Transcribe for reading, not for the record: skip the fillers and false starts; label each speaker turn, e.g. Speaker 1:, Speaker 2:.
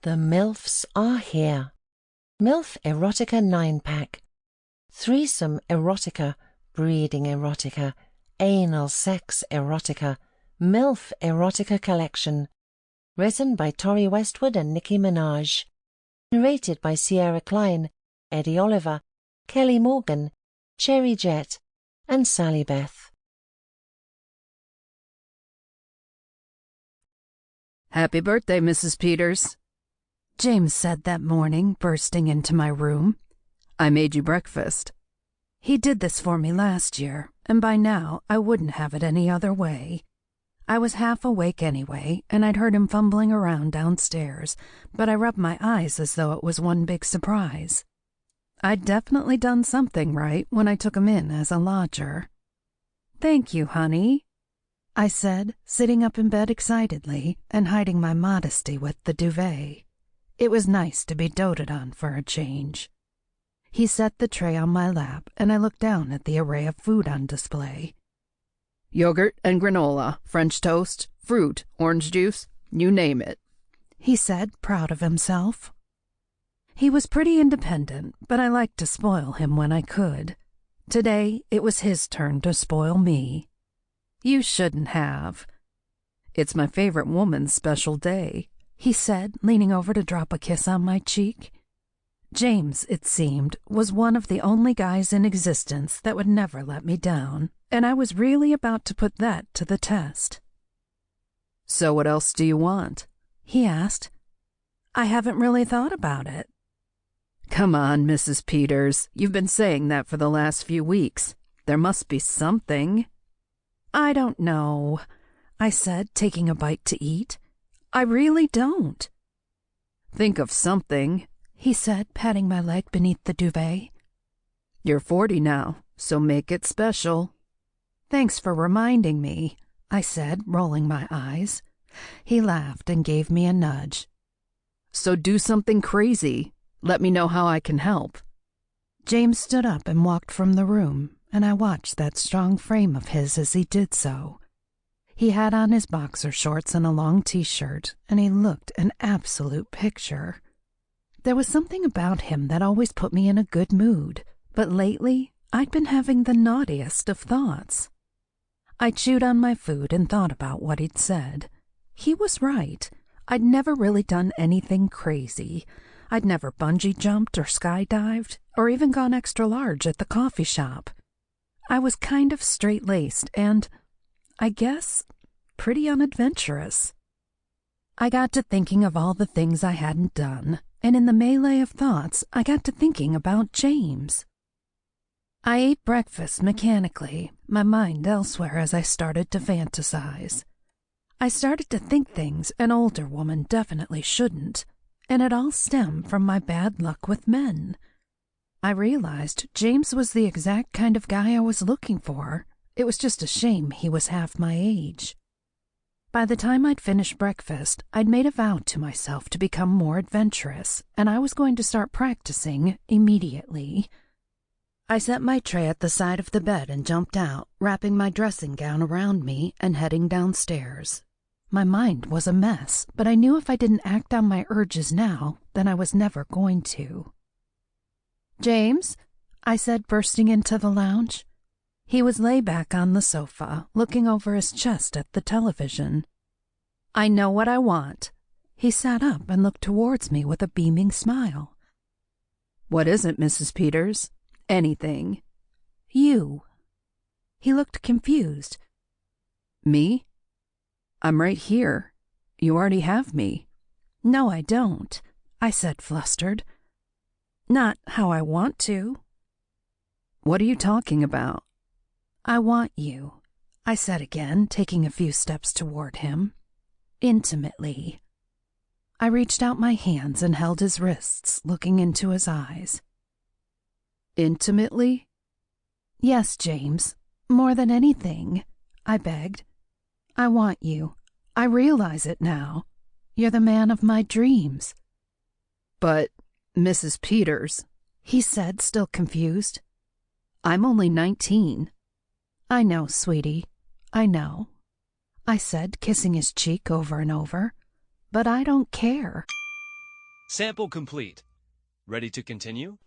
Speaker 1: The MILFs Are Here. MILF Erotica 9-pack. Threesome Erotica, Breeding Erotica, Anal Sex Erotica, MILF Erotica Collection. Written by Tori Westwood and Nicki Menage. Narrated by Kline, Eddie Olliver, Kelly Morgan, Jett, and Sallybeth.
Speaker 2: "Happy birthday, Mrs. Peters," James said that morning, bursting into my room. "I made you breakfast." He did this for me last year, and by now I wouldn't have it any other way. I was half awake anyway, and I'd heard him fumbling around downstairs, but I rubbed my eyes as though it was one big surprise. I'd definitely done something right when I took him in as a lodger. "Thank you, honey," I said, sitting up in bed excitedly and hiding my modesty with the duvet. It was nice to be doted on for a change. He set the tray on my lap, and I looked down at the array of food on display. "Yogurt and granola, French toast, fruit, orange juice, you name it," he said, proud of himself. He was pretty independent, but I liked to spoil him when I could. Today, it was his turn to spoil me. "You shouldn't have." "It's my favorite woman's special day," he said, leaning over to drop a kiss on my cheek. James, it seemed, was one of the only guys in existence that would never let me down, and I was really about to put that to the test. "So what else do you want?" he asked. "I haven't really thought about it." "Come on, Mrs. Peters. You've been saying that for the last few weeks. There must be something." "I don't know," I said, taking a bite to eat. "I really don't." "Think of something," he said, patting my leg beneath the duvet. "You're 40 now, so make it special." "Thanks for reminding me," I said, rolling my eyes. He laughed and gave me a nudge. "So do something crazy. Let me know how I can help." James stood up and walked from the room, and I watched that strong frame of his as he did so. He had on his boxer shorts and a long t-shirt, and he looked an absolute picture. There was something about him that always put me in a good mood, but lately I'd been having the naughtiest of thoughts. I chewed on my food and thought about what he'd said. He was right. I'd never really done anything crazy. I'd never bungee jumped or skydived, or even gone extra large at the coffee shop. I was kind of straight-laced and, I guess, pretty unadventurous. I got to thinking of all the things I hadn't done, and in the melee of thoughts, I got to thinking about James. I ate breakfast mechanically, my mind elsewhere as I started to fantasize. I started to think things an older woman definitely shouldn't, and it all stemmed from my bad luck with men. I realized James was the exact kind of guy I was looking for. It was just a shame he was half my age. By the time I'd finished breakfast, I'd made a vow to myself to become more adventurous, and I was going to start practicing immediately. I set my tray at the side of the bed and jumped out, wrapping my dressing gown around me and heading downstairs. My mind was a mess, but I knew if I didn't act on my urges now, then I was never going to. "James," I said, bursting into the lounge. He was laid back on the sofa, looking over his chest at the television. "I know what I want." He sat up and looked towards me with a beaming smile. "What is it, Mrs. Peters?" "Anything." "You." He looked confused. "Me? I'm right here. You already have me." "No, I don't," I said, flustered. "Not how I want to." "What are you talking about?" "I want you," I said again, taking a few steps toward him. "Intimately." I reached out my hands and held his wrists, looking into his eyes. "Intimately?" "Yes, James. More than anything," I begged. "I want you. I realize it now. You're the man of my dreams." "But, Mrs. Peters," he said, still confused. "I'm only 19. "I know, sweetie. I know," I said, kissing his cheek over and over. "But I don't care."
Speaker 3: Sample complete. Ready to continue?